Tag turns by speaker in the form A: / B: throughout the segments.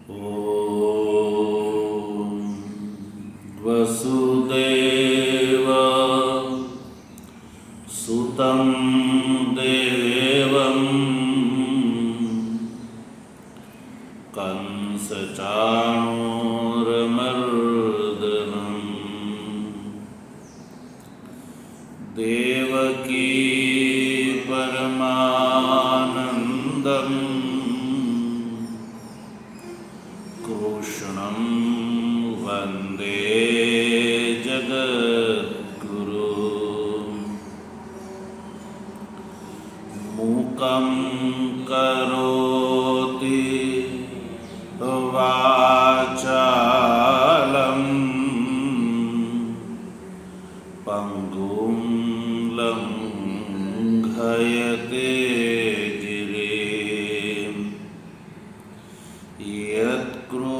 A: ॐ वसुदेव सुतं देवं कंसचाणूरमर्दनं देवकी परमानन्दं कृष्णं वन्दे जगद्गुरुं मूकं करोति वाचालं पङ्गुं लङ्घयते गिरिं यत्कृपातमहं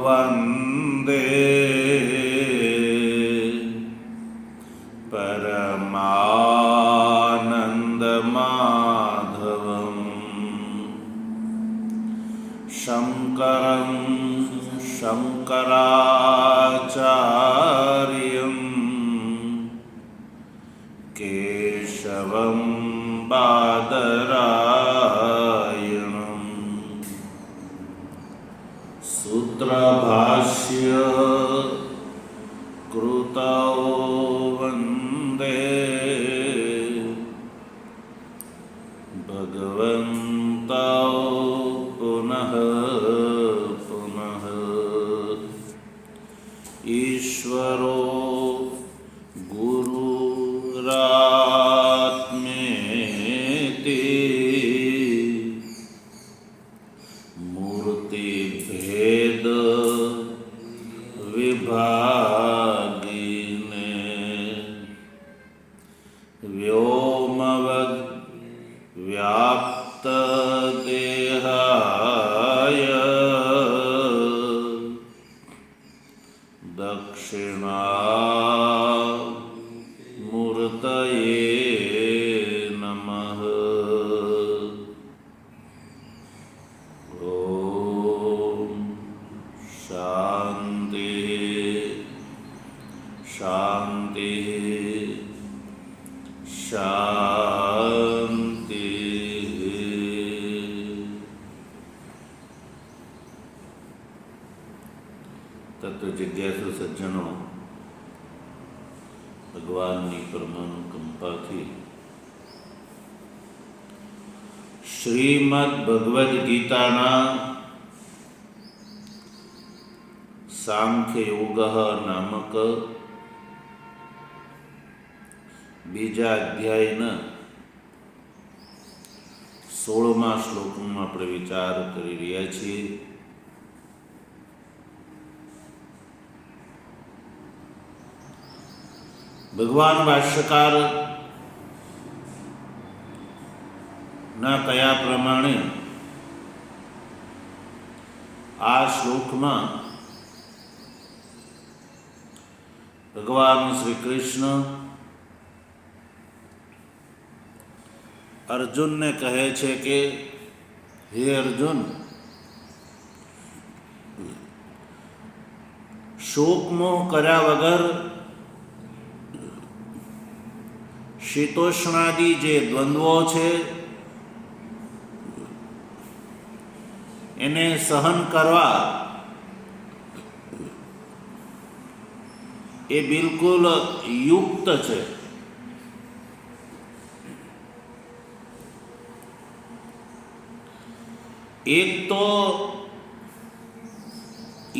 A: वन्दे परमानन्दमाधवं शङ्करं शङ्कराचार्यं केशवं बादरायणं सूत्रभाष्य कृतौ वन्दे भगवन्तौ पुनः पुनः ईश्वरो गुरुरात्मेति मूर्तिभेद विभागिने व्योमवद् व्याप्तदेहाय दक्षिणामूर्तये नमः। ॐ शान्ति शान्ति शान्ति। तत्व जिज्ञासु सज्जनों, ભગવાનની પરમાનુકંપાથી શ્રીમદ ભગવદ્ ગીતાના સાંખ્ય યોગ નામક બીજા અધ્યાયના 16મા શ્લોકમાં આપણે વિચાર કરી રહ્યા છીએ. ભગવાન ભાષ્યકાર ના કયા પ્રમાણે આ શ્લોકમાં ભગવાન શ્રી કૃષ્ણ અર્જુનને કહે છે કે હે અર્જુન, શોકમોહ કર્યા વગર શીતોષ્ણાદિ જે દ્વંદ્વો છે એને સહન કરવા એ બિલકુલ યુક્ત છે. એક તો એ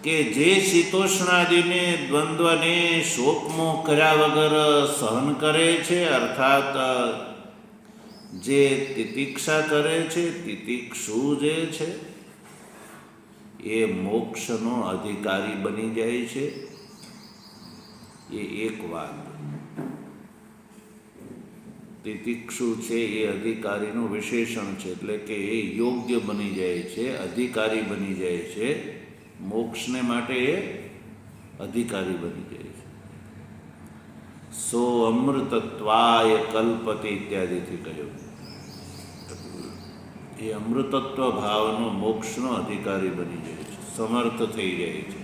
A: કે જે શીતોષ્ણાદિને દ્વંદ્વને શોકમોહ કર્યા વગર સહન કરે છે, અર્થાત જે તિતિક્ષા કરે છે, તિતિક્ષુ જે છે એ મોક્ષનો અધિકારી બની જાય છે. એ એક વાત. તિતિક્ષુ છે એ અધિકારીનું વિશેષણ છે, એટલે કે એ યોગ્ય બની જાય છે, અધિકારી બની જાય છે. મોક્ષને માટે એ અધિકારી બની જાય છે. સો અમૃતત્વાય કલ્પતી ઇત્યાદિથી કહ્યું. એ અમૃતત્વ ભાવનો મોક્ષનો અધિકારી બની જાય છે, સમર્થ થઈ જાય છે.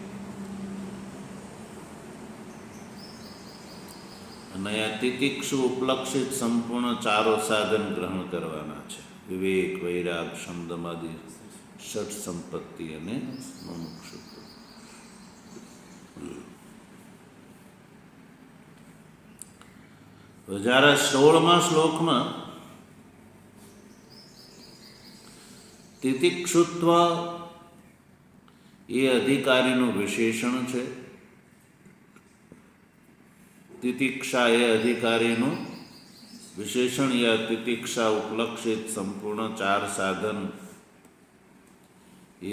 A: અને આ તિતિક્ષુ ઉપલક્ષિત સંપૂર્ણ ચારો સાધન ગ્રહણ કરવાના છે: વિવેક, વૈરાગ, શમદમાદિ, ષટ સંપત્તિ અને મુમુક્ષુત્વ. જ્યારે 16મા શ્લોકમાં તિતિક્ષુત્વ એ અધિકારીનું વિશેષણ છે. તિતિક્ષા એ અધિકારીનું વિશેષણ. યા તિતિક્ષા ઉપલક્ષિત સંપૂર્ણ ચાર સાધન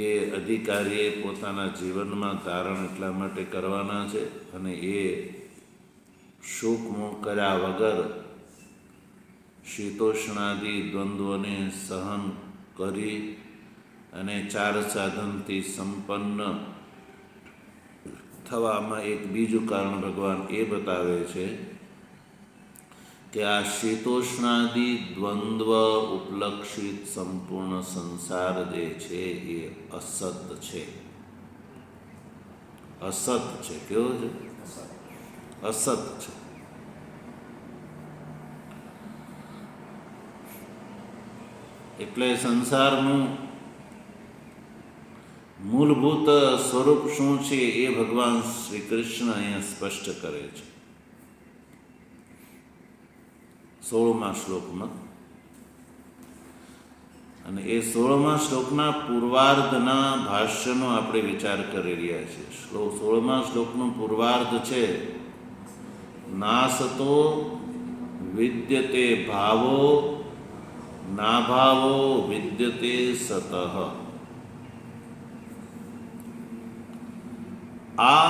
A: એ અધિકારીએ પોતાના જીવનમાં ધારણ એટલા માટે કરવાના છે, અને એ શોકમોહ કર્યા વગર શીતોષ્ણાદિ દ્વંદ્વોને સહન કરી અને ચાર સાધનથી સંપન્ન થવામાં એક બીજું કારણ ભગવાન એ બતાવે છે કે આ શીતોષ્ણાદિ દ્વંદ્વ ઉપલક્ષિત સંપૂર્ણ સંસાર જે છે એ અસત છે. અસત છે. કેવો છે? અસત છે. એટલે સંસારનું મૂળભૂત સ્વરૂપ શું છે એ ભગવાન શ્રી કૃષ્ણ અહીંયા સ્પષ્ટ કરે છે 16મા શ્લોકમાં. અને એ 16મા શ્લોકના પૂર્વાર્ધના ભાષ્યનો આપણે વિચાર કરી રહ્યા છીએ. 16મા શ્લોકનો પૂર્વાર્ધ છે: નાસતો વિદ્યતે ભાવો નાભાવો વિદ્યતે સતઃ. આ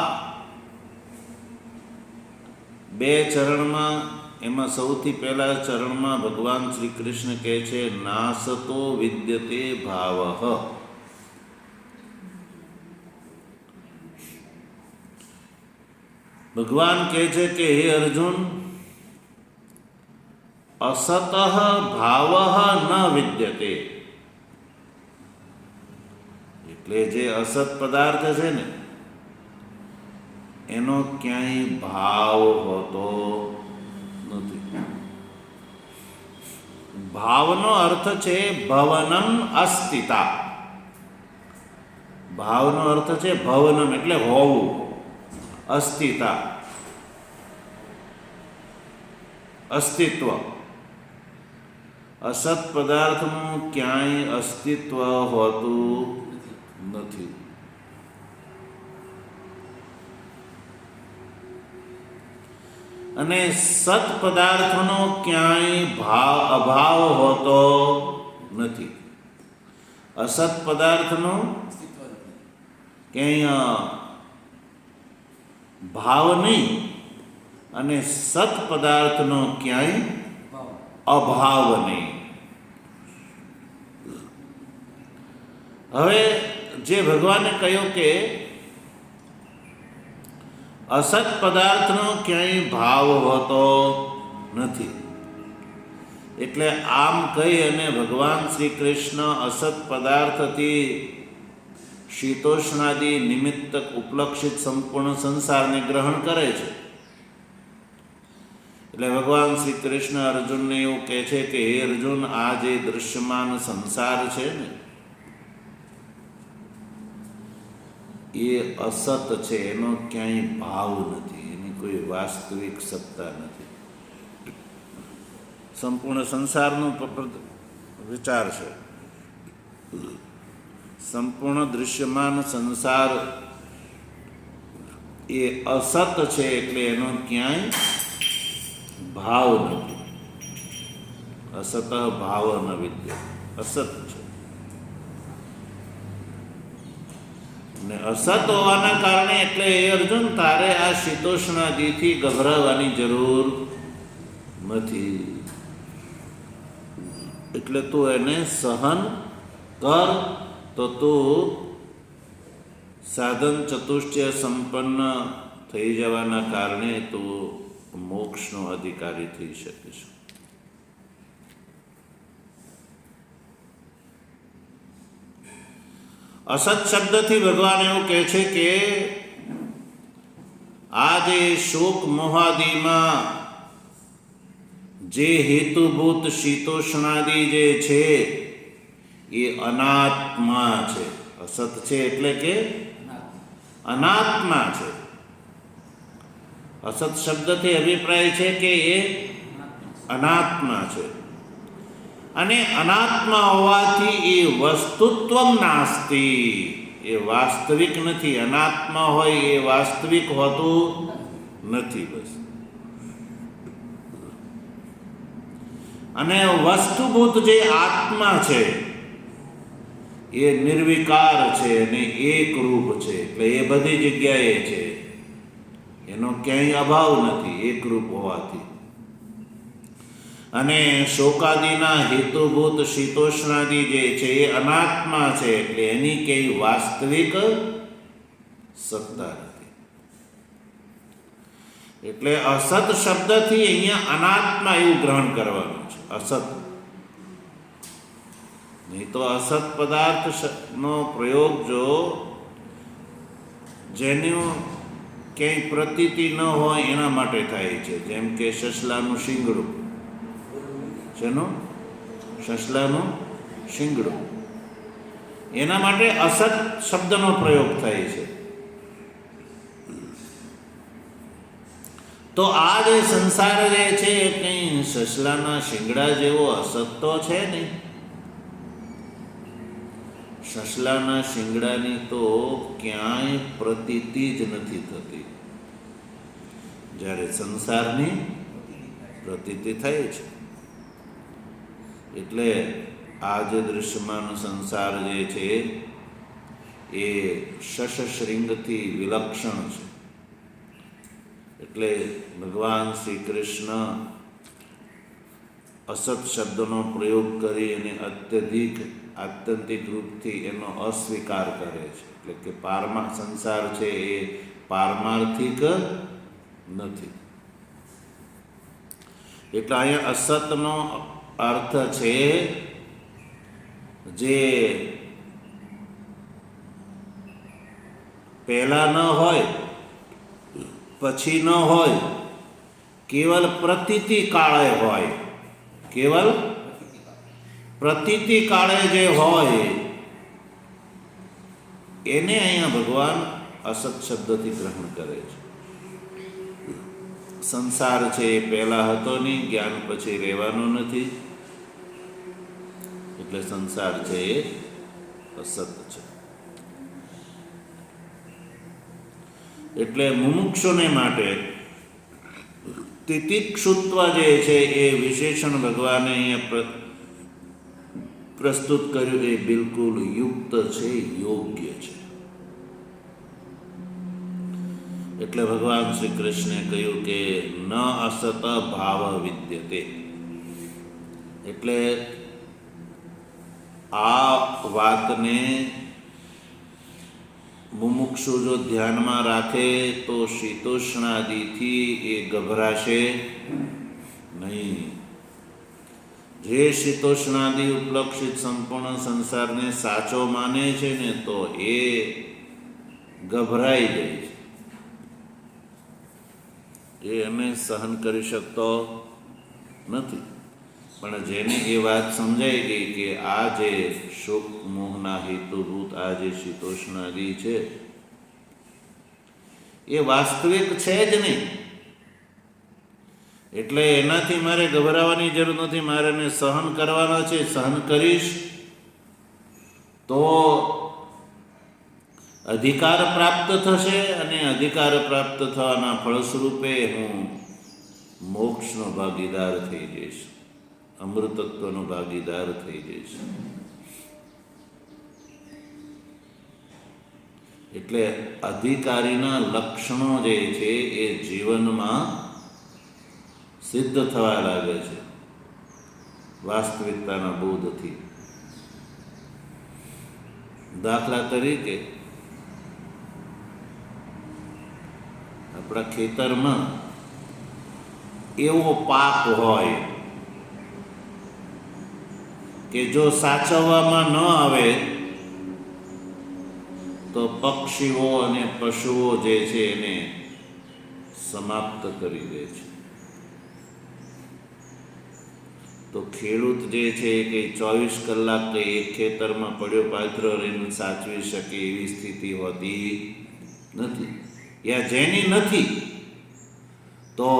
A: બે ચરણમાં, એમાં સૌથી પહેલા ચરણમાં ભગવાન શ્રી કૃષ્ણ કહે છે નાસતો વિદ્યતે ભાવઃ. ભગવાન કહે છે કે હે અર્જુન, અસતઃ ભાવઃ ન વિદ્યતે. એટલે જે અસત પદાર્થ છે ને એનો ક્યાંય ભાવ હોતો નથી. ભાવનો અર્થ છે ભવનમ અસ્તિતા. ભાવનો અર્થ છે ભવનમ એટલે હોવું, અસ્તિતા અસ્તિત્વ. અસત પદાર્થનું ક્યાંય અસ્તિત્વ હોતું નથી. અને સત પદાર્થનો ક્યાંય અભાવ હોતો નથી. અસત પદાર્થનો ક્યાંય ભાવ નહીં અને સત પદાર્થનો ક્યાંય અભાવ નહીં. હવે જે ભગવાને કહ્યું કે અસત પદાર્થનો ક્યાંય ભાવ હોતો નથી, એટલે આમ કહી અને ભગવાન શ્રી કૃષ્ણ અસત પદાર્થથી શીતોષ્ણાદિ નિમિત્તક ઉપલક્ષિત સંપૂર્ણ સંસારને ગ્રહણ કરે છે. એટલે ભગવાન શ્રી કૃષ્ણ અર્જુનને એવું કહે છે કે હે અર્જુન, આ જે દૃશ્યમાન સંસાર છે ને એ અસત છે, એનો ક્યાંય ભાવ નથી, એની કોઈ વાસ્તવિક સત્તા નથી. સંપૂર્ણ સંસારનો વિચાર છે. સંપૂર્ણ દૃશ્યમાન સંસાર એ અસત છે, એટલે એનો ક્યાંય ભાવ નથી. અસત ભાવ ન વિદ્ય. અસત છે. ને અસત હોવાના કારણે એટલે એ અર્જુન, તારે આ શીતોષ્ણાદિથી ગભરાવાની જરૂર નથી. એટલે તું એને સહન કર તો તું સાધન ચતુષ્ટય સંપન્ન થઈ જવાના કારણે તું મોક્ષનો અધિકારી થઈ શકીશું. અસત શબ્દથી ભગવાન એવું કહે છે કે આ જે શોક મોહાદિમાં જે હેતુભૂત શીતોષ્ણાદિ જે છે એ અનાત્મા છે. અસત છે એટલે કે અનાત્મા છે. અસત શબ્દથી અભિપ્રાય છે કે એ અનાત્મા છે, અને અનાત્મા હોવાથી એ વસ્તુત્વ નાસ્તિ, એ વાસ્તવિક નથી. અનાત્મા હોય એ વાસ્તવિક હોતું નથી. બસ. અને વસ્તુભૂત જે આત્મા છે એ નિર્વિકાર છે અને એકરૂપ છે, એટલે એ બધી જગ્યાએ છે, એનો ક્યાંય અભાવ નથી એકરૂપ હોવાથી. અને શોકાદિના હેતુભૂત શીતોષ્ણાદિ જે છે એ અનાત્મા છે, એટલે એની ક્યાંય વાસ્તવિક સત્તા નથી. એટલે અસત શબ્દથી અહીંયા અનાત્મા એવું ગ્રહણ કરવાનું છે. અસત નહીં તો અસત પદાર્થનો પ્રયોગ જો જેનું ક્યાંય પ્રતીતિ ન હોય એના માટે થાય છે. જેમ કે સસલાનું શિંગડું. શેનું? સસલાનું શિંગડું. એના માટે અસત શબ્દનો પ્રયોગ થાય છે. તો આ જે સંસાર જે છે એ કંઈ સસલાના શિંગડા જેવો અસત તો છે નહીં. સસલાના શિંગડાની તો ક્યાંય પ્રતીતિ જ નથી થતી, જ્યારે સંસારની પ્રતીતિ થાય છે. એટલે આ જે દૃશ્યમાન સંસાર જે છે એ શશશૃંગથી વિલક્ષણ છે. એટલે ભગવાન શ્રી કૃષ્ણ અસત શબ્દનો પ્રયોગ કરી અને આત્યંતિક રૂપથી એનો અસ્વીકાર કરે છે. એટલે કે સંસાર છે એ પારમાર્થિક નથી. એટલે અહીંયા અસતનો અર્થ છે જે પહેલા ન હોય પછી ન હોય, કેવલ પ્રતીતિ કાળે હોય. કેવલ પ્રતીતિ કાળે જે હોય એને અહીંયા ભગવાન અસત શબ્દથી ગ્રહણ કરે છે. સંસાર છે એ પહેલા હતો નહીં, જ્ઞાન પછી રહેવાનો નથી, એટલે સંસાર છે એ અસત છે. એટલે મુમુક્ષુને માટે તિતિક્ષુત્વ જે છે એ વિશેષણ ભગવાને અહીંયા પ્રસ્તુત કર્યું એ બિલકુલ યુક્ત છે, યોગ્ય છે. એટલે ભગવાન શ્રી કૃષ્ણે કહ્યું કે ન અસત ભાવ વિદ્યતે. એટલે આ વાતને મુમુક્ષુ જો ધ્યાનમાં રાખે તો શીતોષ્ણાદિથી એ ગભરાશે નહીં. જે શીતોષ્ણાદિ ઉપલક્ષિત સંપૂર્ણ સંસારને સાચો માને છે ને તો એ ગભરાઈ જાય છે. એ એને સહન કરી શકતો નથી. પણ જેને એ વાત સમજાઈ ગઈ કે આ જે શોક મોહના હેતુભૂત આ જે શીતોષ્ણાદિ છે એ વાસ્તવિક છે જ નહીં, એટલે એનાથી મારે ગભરાવાની જરૂર નથી. મારે એને સહન કરવાના છે. સહન કરીશ તો અધિકાર પ્રાપ્ત થશે, અને અધિકાર પ્રાપ્ત થવાના ફળસ્વરૂપે હું મોક્ષનો ભાગીદાર થઈ જઈશ, અમૃતત્વનો ભાગીદાર થઈ જઈશ. એટલે અધિકારીના લક્ષણો જે છે એ જીવનમાં સિદ્ધ થવા લાગે છે વાસ્તવિકતાના બોધથી. દાખલા તરીકે આપણા ખેતરમાં એવો પાક હોય કે જો સાચવવામાં ન આવે તો પક્ષીઓ અને પશુઓ જે છે એને સમાપ્ત કરી દે છે. તો ખેડૂત જે છે કે 24 કલાક કે એક ખેતરમાં પડ્યો પાથરો રહીને સાચવી શકે એવી સ્થિતિ હોતી નથી. યા જેની નથી તો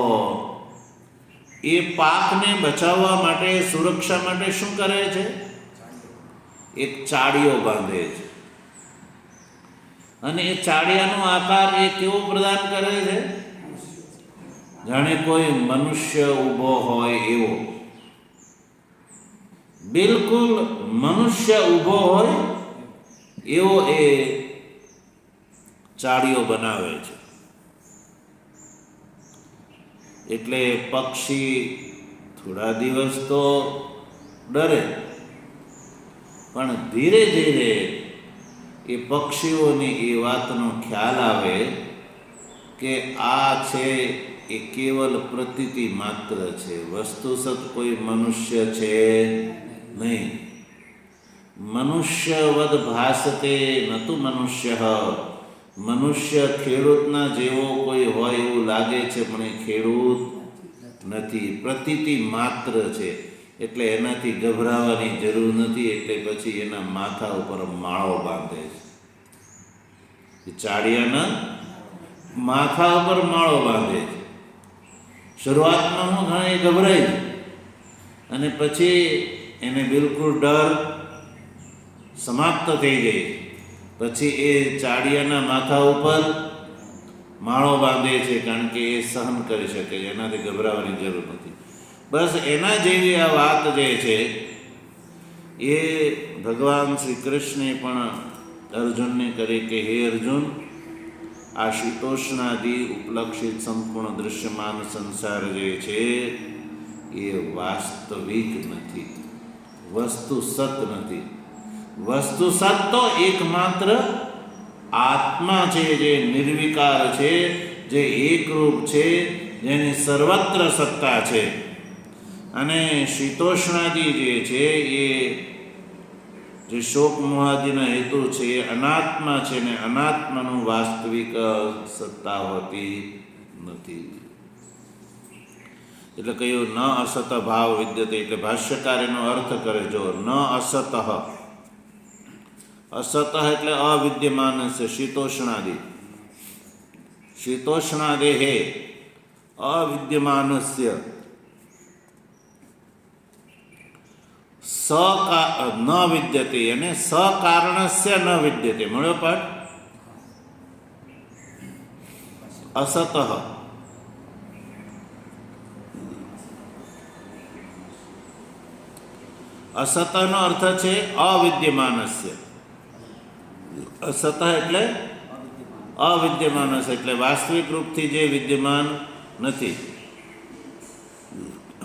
A: એ પાકને બચાવવા માટે, સુરક્ષા માટે શું કરે છે? એક ચાળીઓ બાંધે છે. અને એ ચાળિયાનો આકાર એ કેવો પ્રદાન કરે છે? જાણે કોઈ મનુષ્ય ઊભો હોય એવો. બિલકુલ મનુષ્ય ઊભો હોય એવો એ ચાળીઓ બનાવે છે. એટલે પક્ષી થોડા દિવસ તો ડરે, પણ ધીરે ધીરે એ પક્ષીઓને એ વાતનો ખ્યાલ આવે કે આ છે એ કેવલ પ્રતીતિ માત્ર છે, વસ્તુસત કોઈ મનુષ્ય છે નહીં. મનુષ્યવદ ભાસતે નતુ મનુષ્ય. મનુષ્ય ખેડૂતના જેવો કોઈ હોય એવું લાગે છે, પણ એ ખેડૂત નથી, પ્રતીતિ માત્ર છે. એટલે એનાથી ગભરાવાની જરૂર નથી. એટલે પછી એના માથા ઉપર માળો બાંધે છે. ચાળિયાના માથા ઉપર માળો બાંધે છે. શરૂઆતમાં હું ઘણા ગભરાય અને પછી એને બિલકુલ ડર સમાપ્ત થઈ ગઈ. પછી એ ચાળિયાના માથા ઉપર માળો બાંધે છે, કારણ કે એ સહન કરી શકે છે, એનાથી ગભરાવાની જરૂર નથી. બસ એના જેવી આ વાત જે છે એ ભગવાન શ્રી કૃષ્ણે પણ અર્જુનને કરી કે હે અર્જુન, આ શીતોષ્ણાદિ ઉપલક્ષિત સંપૂર્ણ દૃશ્યમાન સંસાર જે છે એ વાસ્તવિક નથી, વસ્તુ સત નથી. વસ્તુ સત તો એકમાત્ર આત્મા છે, જે નિર્વિકાર છે, જે એકરૂપ છે, જેની સર્વત્ર સત્તા છે. અને શીતોષ્ણાદિ જે છે એ જે શોક મોહાદિના હેતુ છે એ અનાત્મા છે, ને અનાત્માનું વાસ્તવિક સત્તા હોતી નથી. એટલે કહ્યું ન અસત ભાવ વિદ્યતે. એટલે ભાષ્યકાર એનો અર્થ કરે જો ન અસત. અસત એટલે અવિદ્યમાન છે. શીતોષ્ણાદિ, શીતોષ્ણાદેહે અવિદ્યમાનસ્ય ન વિદ્યતે અને સકારણસ્ય ન વિદ્યતે. મળ્યો પાઠ? અસત અસતનો અર્થ છે અવિદ્યમાનસ્ય. અસત એટલે અવિદ્યમાનસ્ય, એટલે વાસ્તવિક રૂપથી જે વિદ્યમાન નથી.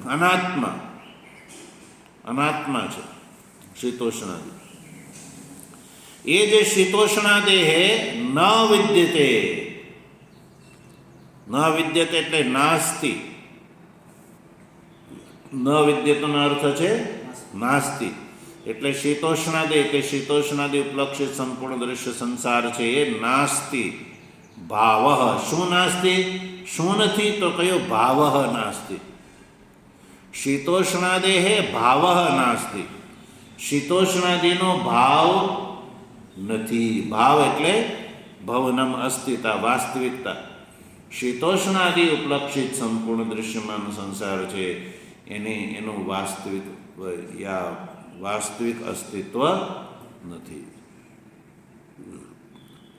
A: અનાત્મા, અનાત્મા છે શીતોષ્ણાદિ. એ જે શીતોષ્ણાદેહે ન વિદ્યતે. ન વિદ્યતે એટલે નાસ્તિ. ન વિદ્યતનો અર્થ છે નાસ્તિ. એટલે શીતોષ્ણાદિ એટલે શીતોષ્ણાદિ ઉપલક્ષિત સંપૂર્ણ દૃશ્ય સંસાર છે એ નાસ્તિ. ભાવ. શું નાસ્તિ? શું નથી? તો કયો ભાવ નાસ્તિ. શીતોષ્ણાદેહે ભાવ નાસ્તિ. શીતોષ્ણાદિનો ભાવ નથી. ભાવ એટલે ભવનમ અસ્તિતા, વાસ્તવિકતા. શીતોષ્ણાદિ ઉપલક્ષિત સંપૂર્ણ દૃશ્યમાન સંસાર છે એનું વાસ્તવિક અસ્તિત્વ નથી,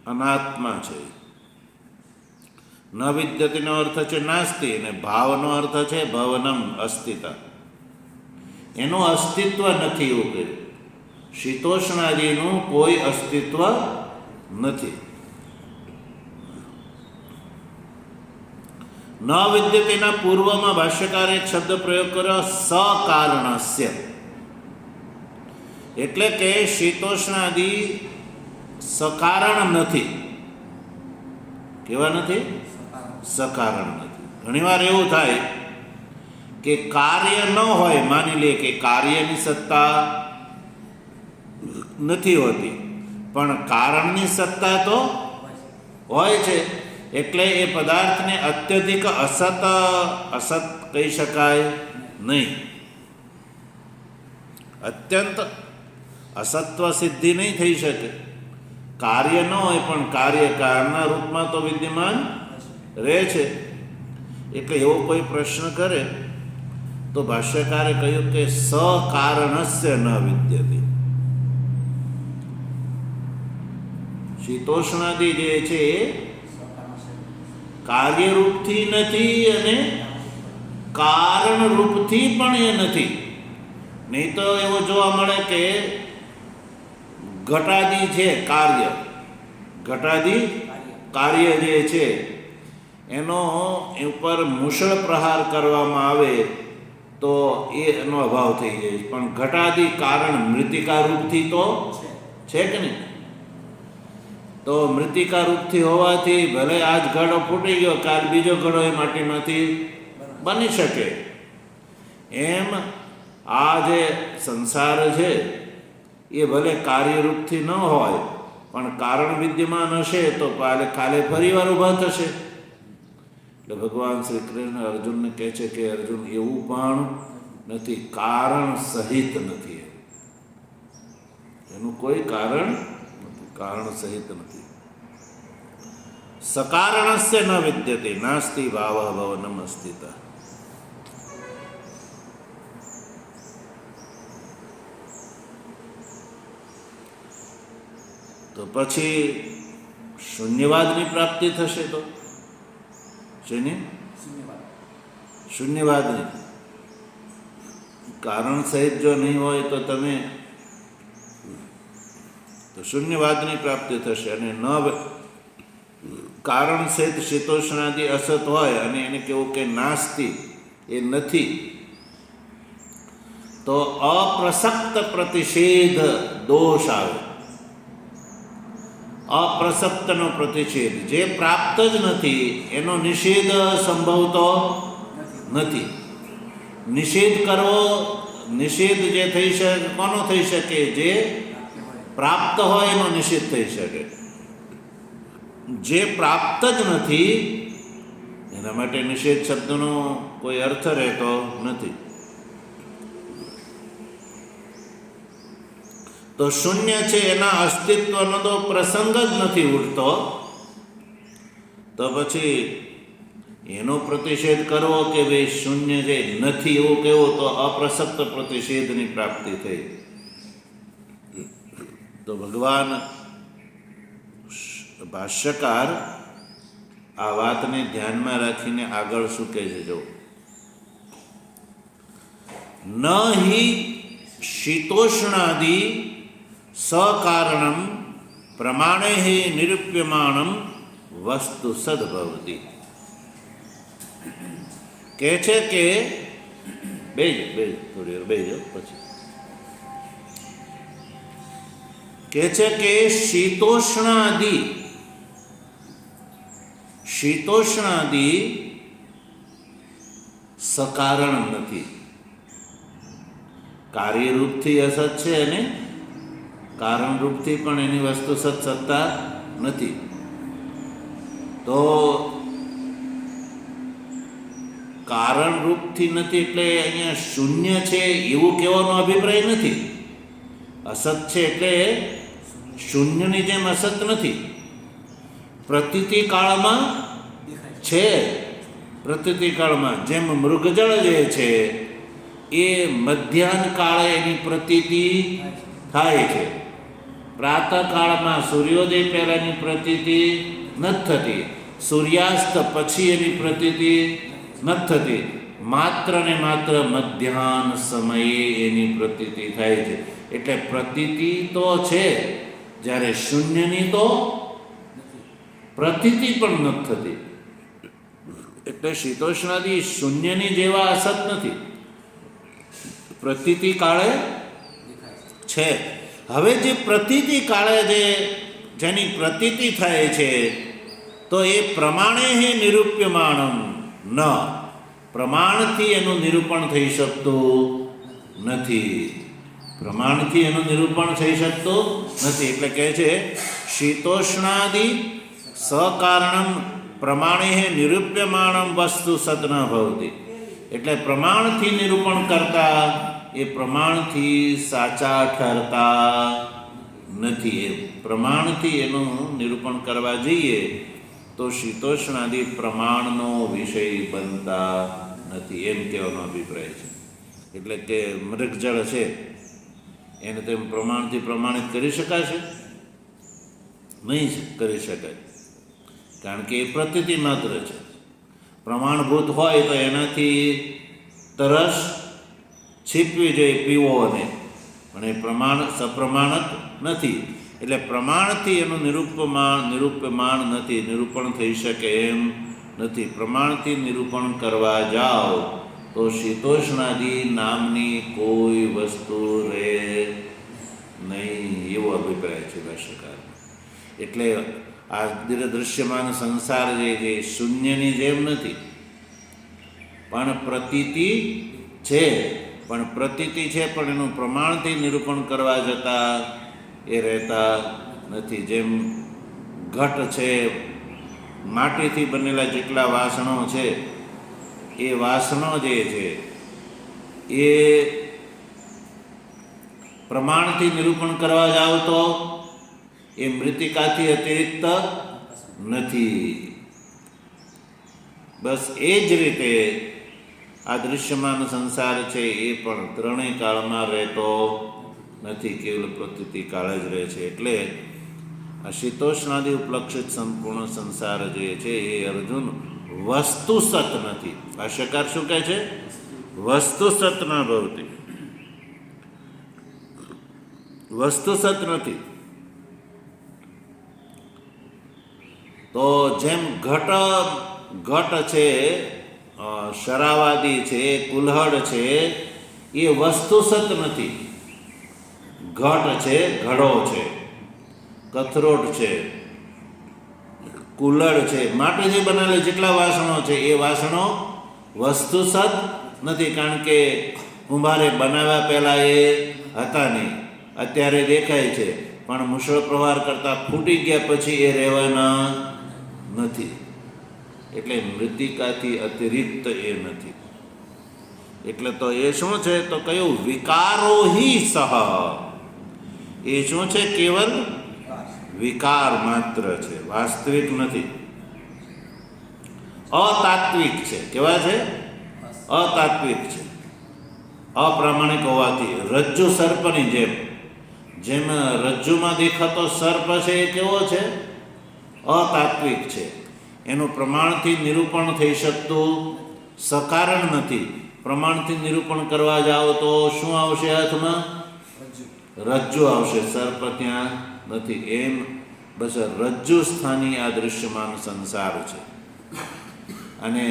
A: અનાત્મા છે. ન વિદ્યતિનો અર્થ છે નાસ્તિ, અને ભાવનો અર્થ છે ભવનમ અસ્તિતા. એનું અસ્તિત્વ નથી એવું કહ્યું. શીતોષ્ણાદિનું કોઈ અસ્તિત્વ નથી. ન વિદ્યતેના પૂર્વમાં ભાષ્યકારે એક શબ્દ પ્રયોગ કર્યો સકારણસ્ય. એટલે કે શીતોષ્ણાદિ સકારણ નથી. કેવા નથી? સકારણ નથી. ઘણીવાર એવું થાય કે કાર્ય ન હોય, માની લે કે કાર્યની સત્તા નથી હોતી પણ કારણની સત્તા તો હોય છે, એટલે એ પદાર્થને અત્યધિક અસત કહી શકાય નહીં. અત્યંત અસત્વ સિદ્ધિ નહીં થઈ શકે. કાર્ય ન હોય પણ કાર્ય કારના રૂપમાં તો વિદ્યમાન રહે છે. એટલે એવો કોઈ પ્રશ્ન કરે તો ભાષ્યકારે કહ્યું કે સકારણસ્ય ન વિદ્યતે. શીતોષ્ણાદિ જે છે એ કાર્યરૂપથી નથી અને કારણરૂપથી પણ એ નથી. નહીં તો એવો જોવા મળે કે ઘટાદિ છે ઘટાદિ કાર્ય જે છે એનો ઉપર મુશળ પ્રહાર કરવામાં આવે તો એનો અભાવ થઈ જાય. પણ ઘટાદિ કારણ મૃતિકા રૂપથી તો છે કે નહીં? તો મૃતિકા રૂપથી હોવાથી ભલે આજ ઘડો ફૂટી ગયો, કાલ બીજો ઘડો એ માટીમાંથી બની શકે. એમ આ જે સંસાર છે એ ભલે કાર્યરૂપથી ન હોય પણ કારણ વિદ્યમાન હશે તો કાલે ફરી વાર ઊભા થશે. એટલે ભગવાન શ્રી કૃષ્ણ અર્જુનને કહે છે કે અર્જુન એવું પણ નથી, કારણ સહિત નથી. એનું કોઈ કારણ નથી, કારણ સહિત નથી. સકારણસ્ય ન વિદ્યતે નાસ્તિ ભાવ ભવનમ અસ્તિતા. તો પછી શૂન્યવાદની પ્રાપ્તિ થશે. તો શેની? શૂન્યવાદની. કારણ સહિત જો નહીં હોય તો તમે તો શૂન્યવાદની પ્રાપ્તિ થશે. અને ન કારણ સહિત શીતોષ્ણાદિ અસત હોય અને એને કેવું કે નાસ્તિ, એ નથી, તો અપ્રસક્ત પ્રતિષેધ દોષ આવે. અપ્રસક્તનો પ્રતિષેધ, જે પ્રાપ્ત જ નથી એનો નિષેધ સંભવતો નથી. નિષેધ કરવો, નિષેધ જે થઈ શકે કોનો થઈ શકે? જે પ્રાપ્ત હોય એનો નિષેધ થઈ શકે. જે પ્રાપ્ત જ નથી એના માટે નિષેધ શબ્દનો કોઈ અર્થ રહેતો નથી. તો શૂન્ય છે એના અસ્તિત્વનો તો પ્રસંગ જ નથી ઉઠતો, તો પછી એનો પ્રતિષેધ કરવો કે ભાઈ શૂન્ય જે નથી એવું કહેવું તો અપ્રસક્ત પ્રતિષેધની પ્રાપ્તિ થઈ. તો ભગવાન ભાષ્યકાર આ વાતને ધ્યાનમાં રાખીને આગળ શું કહે છે? જો ન હિ શીતોષ્ણાદિ સકારણમ પ્રમાણે નિરૂપ્યમાણમ વસ્તુ સદભવતી. કહે છે કે થોડી બેજો પછી કહે છે કે શીતોષ્ણાદિ સકારણ નથી. કાર્યરૂપથી અસત છે અને કારણ રૂપથી પણ એની વસ્તુ સત્તા નથી. તો કારણ રૂપથી નથી એટલે અહીંયા શૂન્ય છે એવું કહેવાનો અભિપ્રાય નથી. અસત છે એટલે શૂન્યની જેમ અસત નથી. પ્રતીતિ કાળમાં છે, પ્રતીતિ કાળમાં જેમ મૃગજળ જે છે એ મધ્યાહન કાળે એની પ્રતીતિ થાય છે. પ્રાતઃકાળમાં સૂર્યોદય પહેલાંની પ્રતીતિ નથી થતી, સૂર્યાસ્ત પછી એની પ્રતીતિ નથી થતી. માત્ર ને માત્ર મધ્યાહન સમયે એની પ્રતીતિ થાય છે. એટલે પ્રતીતિ તો છે, જ્યારે શૂન્યની તો પ્રતીતિ પણ નથી થતી. એટલે શીતોષ્ણાદિ શૂન્યની જેવા અસત નથી, પ્રતીતિ કાળે છે. હવે જે પ્રતીતિ કાળે જેની પ્રતીતિ થાય છે તો એ પ્રમાણે નિરૂપ્યમાણમ ન, પ્રમાણથી એનું નિરૂપણ થઈ શકતું નથી. પ્રમાણથી એનું નિરૂપણ થઈ શકતું નથી. એટલે કહે છે શીતોષ્ણાદિ સકારણમ પ્રમાણે નિરૂપ્યમાણમ વસ્તુ સત ન ભવતી. એટલે પ્રમાણથી નિરૂપણ કરતા એ પ્રમાણથી સાચા ઠરતા નથી. એ પ્રમાણથી એનું નિરૂપણ કરવા જઈએ તો શીતોષ્ણાદિ પ્રમાણનો વિષય બનતા નથી, એમ કહેવાનો અભિપ્રાય છે. એટલે કે મૃગજળ છે એને તેમ પ્રમાણથી પ્રમાણિત કરી શકાશે? નહીં કરી શકાય, કારણ કે એ પ્રતીતિ માત્ર છે. પ્રમાણભૂત હોય તો એનાથી તરસ છીપવી જોઈએ પીવો અને, પણ એ સપ્રમાણક નથી. એટલે પ્રમાણથી એનું નિરૂપ્યમાણ નથી, નિરૂપણ થઈ શકે એમ નથી. પ્રમાણથી નિરૂપણ કરવા જાઓ તો શીતોષ્ણાદિ નામની કોઈ વસ્તુ રહે નહીં, એવો અભિપ્રાય છે ભાષ્યકારનો. એટલે આ દૃશ્યમાન સંસાર જે છે શૂન્યની જેમ નથી, પણ પ્રતીતિ છે. પણ પ્રતીતિ છે, પણ એનું પ્રમાણથી નિરૂપણ કરવા જતાં એ રહેતા નથી. જેમ ઘટ છે, માટીથી બનેલા જેટલા વાસણો છે, એ વાસણો જે છે એ પ્રમાણથી નિરૂપણ કરવા જાવ તો એ મૃતિકાથી અતિરિક્ત નથી. બસ એ જ રીતે આ દૃશ્યમાન સંસાર છે એ પણ ત્રણેય કાળમાં રહેતો નથી, કેવલ પ્રતીતિ કાળ જ રહે છે. એટલે આ શીતોષ્ણાદિ ઉપલક્ષિત સંપૂર્ણ સંસાર જે છે એ અર્જુન વસ્તુ સત નથી. ભાષ્યકાર શું કહે છે? વસ્તુ સત ના ભવતી, વસ્તુ સત નથી. તો જેમ ઘટ છે, શરાવાદી છે, કુલ્હડ છે, એ વસ્તુ સત નથી. ઘટ છે, ઘડો છે, કથરોટ છે, કુલ્હડ છે, માટીથી બનેલા જેટલા વાસણો છે એ વાસણો વસ્તુ સત નથી. કારણ કે કુંભારે બનાવ્યા પહેલાં એ હતા નહીં, અત્યારે દેખાય છે, પણ મુશળ પ્રહાર કરતાં ફૂટી ગયા પછી એ રહેવાના નથી. એટલે મૃતિકાથી અતિરિક્ત એ નથી. એટલે તો એ શું છે? તો કયું? વિકારો હિ સહ. એ શું છે? કેવલ વિકાર માત્ર છે, વાસ્તવિક નથી. અતાત્વિક છે. કેવા છે? અતાત્વિક છે. અપ્રામાણિક હોવાથી રજ્જુ સર્પની જેમ રજ્જુમાં દેખાતો સર્પ છે એ કેવો છે? અતાત્વિક છે. એનું પ્રમાણથી નિરૂપણ થઈ શકતું સકારણ નથી. પ્રમાણથી નિરૂપણ કરવા જાઓ તો શું આવશે હાથમાં? રજ્જુ આવશે, સર્પ ત્યાં નથી. એમ બસ રજ્જુ સ્થાની આ દૃશ્યમાન સંસાર છે. અને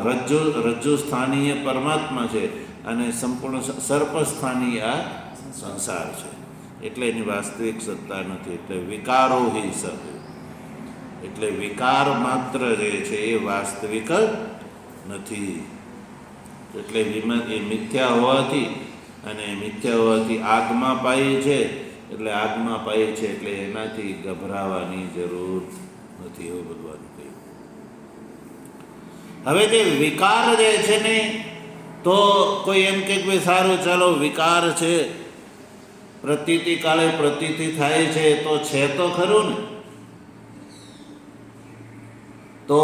A: રજ્જુ સ્થાની એ પરમાત્મા છે, અને સંપૂર્ણ સર્પ સ્થાની આ સંસાર છે. એટલે એની વાસ્તવિક સત્તા નથી. એટલે વિકારો હિ સત. એટલે વિકાર માત્ર જે છે એ વાસ્તવિક નથી. એટલે એ મિથ્યા હોવાથી, અને મિથ્યા હોવાથી આગમાં પાઈ છે. એટલે આગમાં પાઈ છે એટલે એનાથી ગભરાવાની જરૂર નથી, એવું બધું કહ્યું. હવે જે વિકાર જે છે ને, તો કોઈ એમ કે ભાઈ સારું ચાલો વિકાર છે, પ્રતીતિ કાળે પ્રતીતિ થાય છે, તો છે તો ખરું ને. તો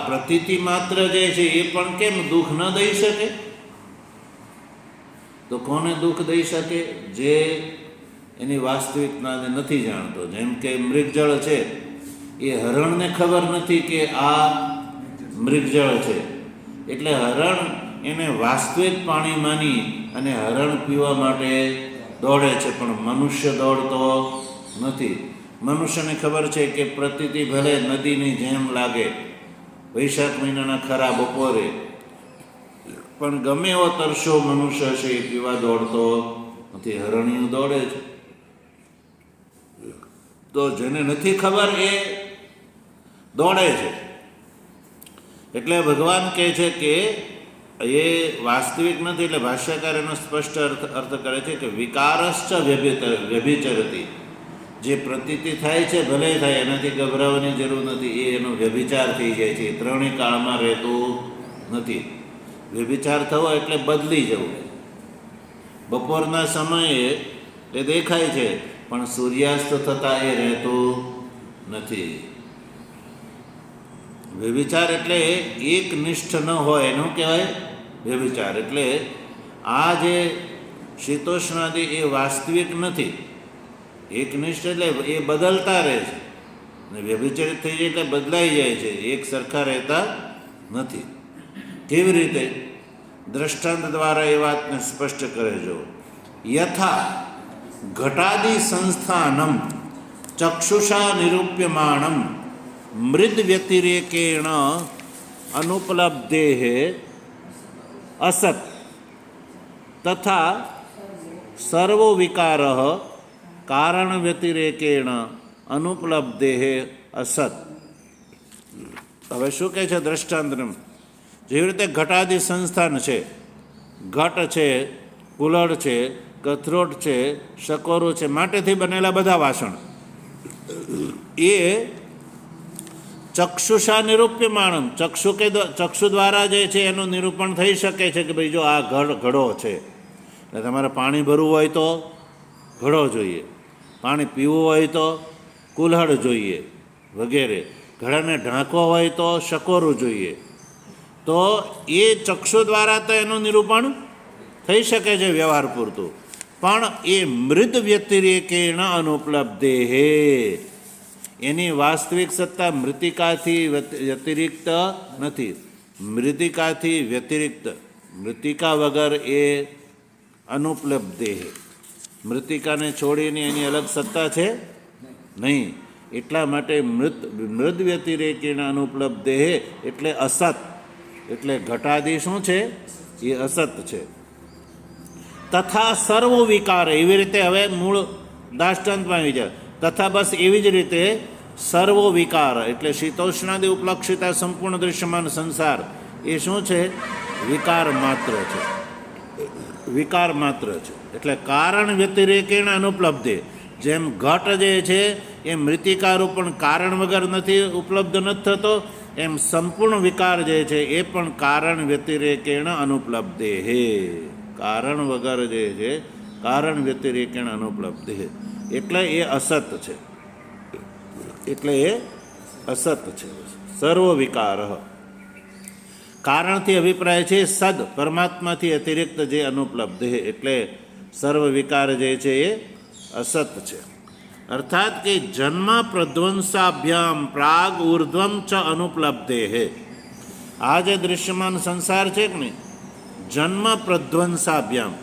A: પ્રતીતિ માત્ર જે છે એ પણ કેમ દુઃખ ન દઈ શકે? તો કોને દુઃખ દઈ શકે? જે એની વાસ્તવિકતાને નથી જાણતો. જેમ કે મૃગજળ છે, એ હરણને ખબર નથી કે આ મૃગજળ છે, એટલે હરણ એને વાસ્તવિક પાણી માની અને હરણ પીવા માટે દોડે છે, પણ મનુષ્ય દોડતો નથી. મનુષ્યને ખબર છે કે પ્રતીતિ ભલે નદીની જેમ લાગે વૈશાખ મહિનાના ખરા બપોરે, પણ ગમે એવો તરસો મનુષ્ય છે એ પીવા દોડતો નથી, હરણિયું દોડે છે. તો જેને નથી ખબર એ દોડે છે. એટલે ભગવાન કહે છે કે એ વાસ્તવિક નથી. એટલે ભાષ્યકાર એનો સ્પષ્ટ અર્થ કરે છે કે વિકારશ્ચ વ્યભિચરતી, જે પ્રતીતિ થાય છે ભલે થાય, એનાથી ગભરાવાની જરૂર નથી. એ એનો વ્યભિચાર થઈ જાય છે, ત્રણેય કાળમાં રહેતો નથી. વ્યભિચાર થવો એટલે બદલી જવું. બપોરના સમયે એ દેખાય છે પણ સૂર્યાસ્ત થતાં એ રહેતો નથી. વ્યભિચાર એટલે એકનિષ્ઠ ન હોય એનું કહેવાય વ્યભિચાર. એટલે આ જે શીતોષ્ણાદિ એ વાસ્તવિક નથી. એકનિષ્ઠ એટલે એ બદલતા રહે છે, અને વ્યભિચરિત થઈ જાય એટલે બદલાઈ જાય છે, એક સરખા રહેતા નથી. કેવી રીતે? દ્રષ્ટાંત દ્વારા એ વાતને સ્પષ્ટ કરે જો. યથા ઘટાદિ સંસ્થાનમ ચક્ષુષા નિરૂપ્યમાણમ મૃદ વ્યતિરેકેણ અનુપલબ્ધેઃ અસત તથા સર્વો વિકારઃ કારણ વ્યતિરેકેણ અનુપલબ્ધેઃ અસત. હવે શું કહે છે દ્રષ્ટાંતમ? જેવી રીતે ઘટાદિ સંસ્થાન છે, ઘટ છે, કુલડ છે, કથરોટ છે, શકોરો છે, માટેથી બનેલા બધા વાસણ એ ચક્ષુષા નિરૂપ્યમાણમ, ચક્ષુ દ્વારા જે છે એનું નિરૂપણ થઈ શકે છે કે ભાઈ જો આ ઘડો છે. એટલે તમારે પાણી ભરવું હોય તો ઘડો જોઈએ, પાણી પીવું હોય તો કુલ્હડ જોઈએ વગેરે, ઘડાને ઢાંકવો હોય તો શકોરું જોઈએ. તો એ ચક્ષુ દ્વારા તો એનું નિરૂપણ થઈ શકે છે વ્યવહાર પૂરતું, પણ એ મૃદ વ્યતિરેકેણ અનુપલબ્ધેઃ, એની વાસ્તવિક સત્તા મૃતિકાથી વ્યતિરિક્ત નથી. મૃતિકાથી વ્યતિરિક્ત, મૃતિકા વગર એ અનુપલબ્ધેઃ, મૃતિકાને છોડીને એની અલગ સત્તા છે નહીં. એટલા માટે મૃદ વ્યતિરેકેણ અનુપલબ્ધેઃ એટલે અસત. એટલે ઘટાદિ શું છે? એ અસત છે. તથા સર્વ વિકાર, એવી રીતે હવે મૂળ દાષ્ટાંતમાં આવી જાય. તથા બસ એવી જ રીતે સર્વો વિકાર એટલે શીતોષ્ણાદિ ઉપલક્ષિતા સંપૂર્ણ દૃશ્યમાન સંસાર એ શું છે? વિકાર માત્ર છે. વિકાર માત્ર છે એટલે કારણ વ્યતિરેકેણ અનુપલબ્ધે. જેમ ઘટ જે છે એ મૃતિકારૂપ પણ કારણ વગર નથી ઉપલબ્ધ નથી થતો, એમ સંપૂર્ણ વિકાર જે છે એ પણ કારણ વ્યતિરેકેણ અનુપલબ્ધેઃ, કારણ વગર જે છે કારણ વ્યતિરેકેણ અનુપલબ્ધેઃ. એટલે એ અસત છે. એટલે એ અસત છે. સર્વ વિકાર કારણથી અભિપ્રાય છે સદ, પરમાત્માથી અતિરિક્ત જે અનુપલબ્ધ. એટલે સર્વ વિકાર જે છે એ અસત છે. અર્થાત કે જન્મ પ્રધ્વંસાભ્યામ પ્રાગ ઉર્ધ્વમ ચ અનુપલબ્ધેઃ. આ જે દૃશ્યમાન સંસાર છે કે નહીં, જન્મ પ્રધ્વંસાભ્યામ,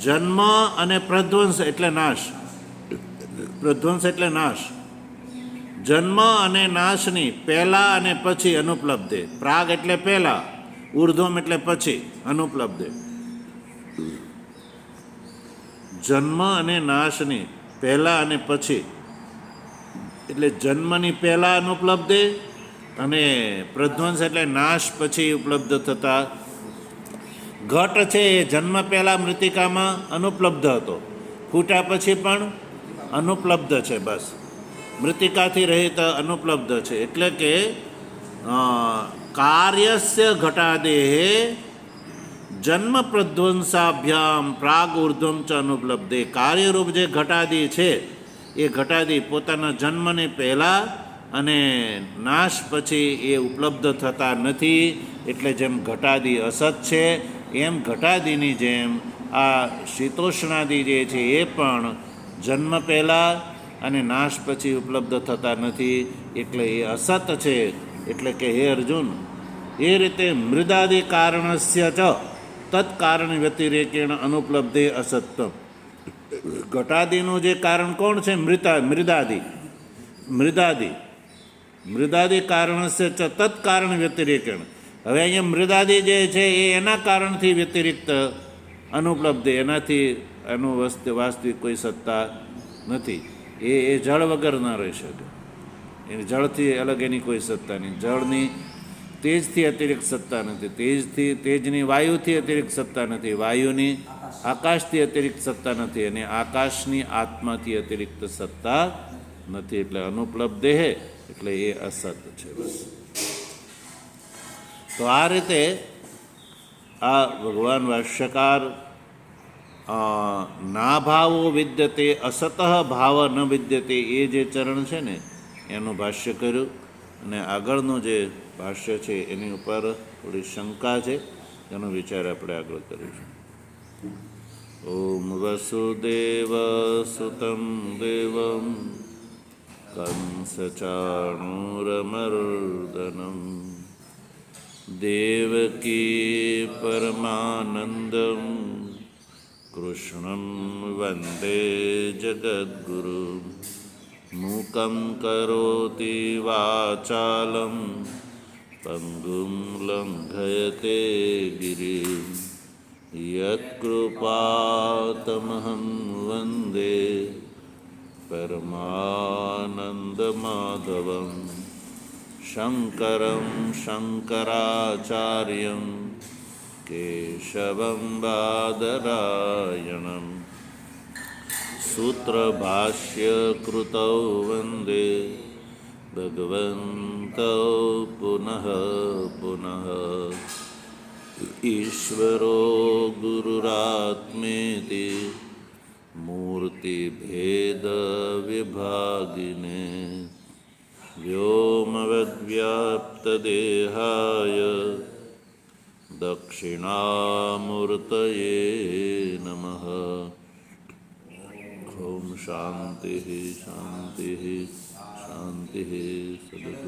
A: જન્મ અને પ્રધ્વંસ એટલે નાશ, પ્રધ્વંસ એટલે નાશ, જન્મ અને નાશની પહેલા અને પછી અનુપલબ્ધે. પ્રાગ એટલે પહેલા, ઉર્ધ્વમ એટલે પછી, અનુપલબ્ધે. જન્મ અને નાશની પહેલા અને પછી એટલે જન્મની પહેલા અનુપલબ્ધે અને પ્રધ્વંસ એટલે નાશ પછી ઉપલબ્ધ થતા. ઘટ છે એ જન્મ પહેલાં મૃતિકામાં અનુપલબ્ધ હતો, ફૂટ્યા પછી પણ અનુપલબ્ધ છે. બસ મૃતિકાથી રહિત અનુપલબ્ધ છે. એટલે કે કાર્યસ્ય ઘટાદેઃ જન્મ પ્રધ્વંસાભ્યામ પ્રાગ ઉર્ધ્વમ ચ અનુપલબ્ધે. કાર્યરૂપ જે ઘટાદી છે એ ઘટાદી પોતાના જન્મને પહેલાં અને નાશ પછી એ ઉપલબ્ધ થતા નથી. એટલે જેમ ઘટાદી અસત છે એમ ઘટાદીની જેમ આ શીતોષ્ણાદિ જે છે એ પણ જન્મ પહેલાં અને નાશ પછી ઉપલબ્ધ થતા નથી. એટલે એ અસત છે. એટલે કે હે અર્જુન, એ રીતે મૃદાદિ કારણસ્ય ચ તત્કારણ વ્યતિરેકેણ અનુપલબ્ધે અસત્વ. ઘટાદિનું જે કારણ કોણ છે? મૃદાદિ. મૃદાદિ કારણસ્ય ચ તત્કારણ વ્યતિરેકેણ. હવે અહીંયા મૃદાદિ જે છે એ એના કારણથી વ્યતિરિક્ત અનુપલબ્ધિ, એનાથી એનું વાસ્તવિક કોઈ સત્તા નથી. એ જળ વગર ન રહી શકે. એ જળથી અલગ એની કોઈ સત્તા નહીં. જળની તેજથી અતિરિક્ત સત્તા નથી, તેજની વાયુથી અતિરિક્ત સત્તા નથી, વાયુની આકાશથી અતિરિક્ત સત્તા નથી, અને આકાશની આત્માથી અતિરિક્ત સત્તા નથી. એટલે અનુપલબ્ધ દેહ એટલે એ અસત છે. બસ. તો આ રીતે આ ભગવાન ભાષ્યકાર ના ભાવો વિદ્યતે અસત ભાવ ન વિદ્યતે એ જે ચરણ છે ને એનું ભાષ્ય કર્યું. અને આગળનું જે ભાષ્ય છે એની ઉપર થોડી શંકા છે, એનો વિચાર આપણે આગળ કરીશું. ઓમ વસુદેવ સુતમ દેવમ કંસચાણૂરમર્દનમ દેવકી પરમાનંદમ કૃષ્ણં વંદે જગદ્ગુરુ મૂકં કરોતિ વાચાલં પંગું લંઘયતે ગિરિં યત્કૃપાતમહં વંદે પરમાનંદમાધવં શંકરં શંકરાચાર્યં કેશવં બાદરાયણં સૂત્રભાષ્યકૃતૌ વંદે ભગવन्तૌ પુનઃ પુનઃ ઈશ્વરો ગુરુરાત્મેતિ મૂર્તિભેદવિભાગિને વ્યોમવદ્વ્યાપ્તદેહાય દક્ષિણામૂર્તયે નમઃ. ઓમ શાંતિ શાંતિ શાંતિ. સદગુરુ